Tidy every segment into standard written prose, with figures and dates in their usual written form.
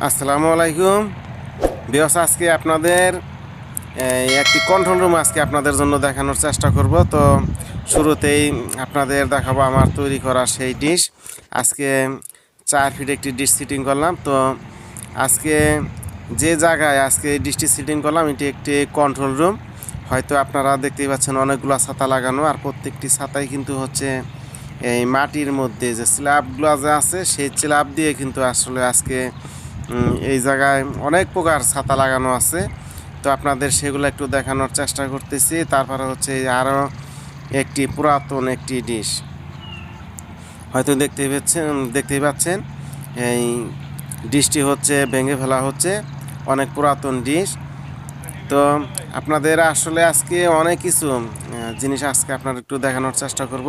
আসসালামু আলাইকুম বিয়স। আজকে আপনাদের একটি কন্ট্রোল রুম আজকে আপনাদের জন্য দেখানোর চেষ্টা করব। তো শুরুতেই আপনাদের দেখাবো আমার তৈরি করা সেই ডিশ। আজকে 4 ফিট একটি ডিশ সিটিং করলাম। তো আজকে যে জায়গায় আজকে এই ডিশটি সিটিং করলাম এটি একটি কন্ট্রোল রুম। হয়তো আপনারা দেখতেই পাচ্ছেন অনেকগুলো ছাতা লাগানো, আর প্রত্যেকটি ছাতাই কিন্তু হচ্ছে এই মাটির মধ্যে যে স্ল্যাবগুলো যে আছে সেই স্ল্যাব দিয়ে কিন্তু আসলে আজকে এই জায়গায় অনেক প্রকার ছাতা লাগানো আছে। তো আপনাদের সেগুলো একটু দেখানোর চেষ্টা করতেছি। তারপরে হচ্ছে আরও একটি পুরাতন একটি ডিশ হয়তো দেখতেই পাচ্ছেন এই ডিশটি হচ্ছে ভেঙে ফেলা হচ্ছে, অনেক পুরাতন ডিশ। তো আপনাদের আসলে আজকে অনেক কিছু জিনিস আজকে আপনার একটু দেখানোর চেষ্টা করব।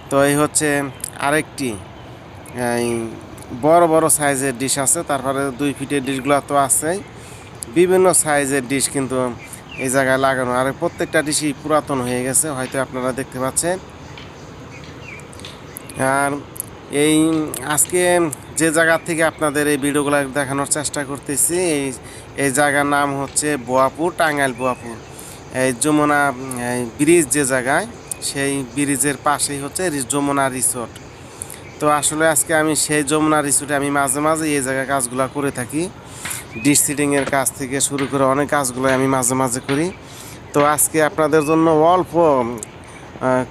তো এই হচ্ছে আরেকটি এই বড় বড় সাইজের ডিশ আছে, তারপরে 2 ফিটের ডিশগুলো তো আছেই, বিভিন্ন সাইজের ডিশ কিন্তু এই জায়গায় লাগানো, আর প্রত্যেকটা ডিশই পুরাতন হয়ে গেছে হয়তো আপনারা দেখতে পাচ্ছেন। আর এই আজকে যে জায়গা থেকে আপনাদের এই ভিডিওগুলো দেখানোর চেষ্টা করতেছি এই জায়গার নাম হচ্ছে বোয়াপুর, টাঙ্গাইল বোয়াপুর। এই যমুনা ব্রিজ যে জায়গায়, সেই ব্রিজের পাশেই হচ্ছে যমুনা রিসোর্ট। তো আসলে আজকে আমি সেই যমুনা রিসোর্টে আমি মাঝে মাঝে এই জায়গায় কাজগুলো করে থাকি। ডিশ সিটিংয়ের কাজ থেকে শুরু করে অনেক কাজগুলো আমি মাঝে মাঝে করি। তো আজকে আপনাদের জন্য অল্প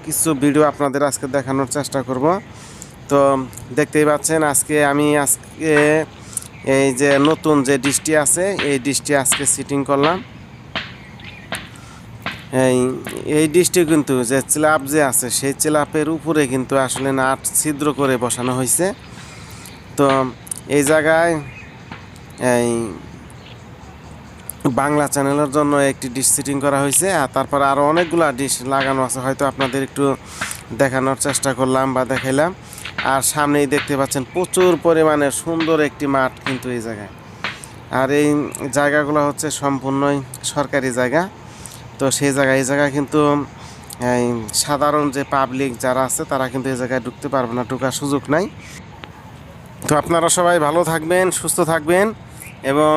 কিছু ভিডিও আপনাদের আজকে দেখানোর চেষ্টা করব। তো দেখতেই পাচ্ছেন আজকে এই যে নতুন যে ডিশটি আছে এই ডিশটি আজকে সিটিং করলাম। এই ডিশটি কিন্তু যে স্ল্যাব যে আছে সেই স্ল্যাবের উপরে কিন্তু আসলে নাট ছিদ্র করে বসানো হয়েছে। তো এই জায়গায় এই বাংলা চ্যানেলের জন্য একটি ডিশ সিটিং করা হয়েছে, আর তারপর আরও অনেকগুলো ডিশ লাগানো আছে, হয়তো আপনাদের একটু দেখানোর চেষ্টা করলাম বা দেখাইলাম। আর সামনেই দেখতে পাচ্ছেন প্রচুর পরিমাণে সুন্দর একটি মাঠ কিন্তু এই জায়গায়। আর এই জায়গাগুলো হচ্ছে সম্পূর্ণই সরকারি জায়গা। তো সেই এই জায়গায় কিন্তু এই সাধারণ যে পাবলিক যারা আছে তারা কিন্তু এই জায়গায় ঢুকতে পারবে না, ঢোকার সুযোগ নাই। তো আপনারা সবাই ভালো থাকবেন, সুস্থ থাকবেন, এবং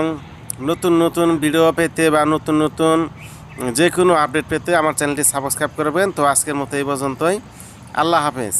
নতুন নতুন ভিডিও পেতে বা নতুন নতুন যে কোনো আপডেট পেতে আমার চ্যানেলটি সাবস্ক্রাইব করবেন। তো আজকের মতো এই পর্যন্তই। আল্লাহ হাফেজ।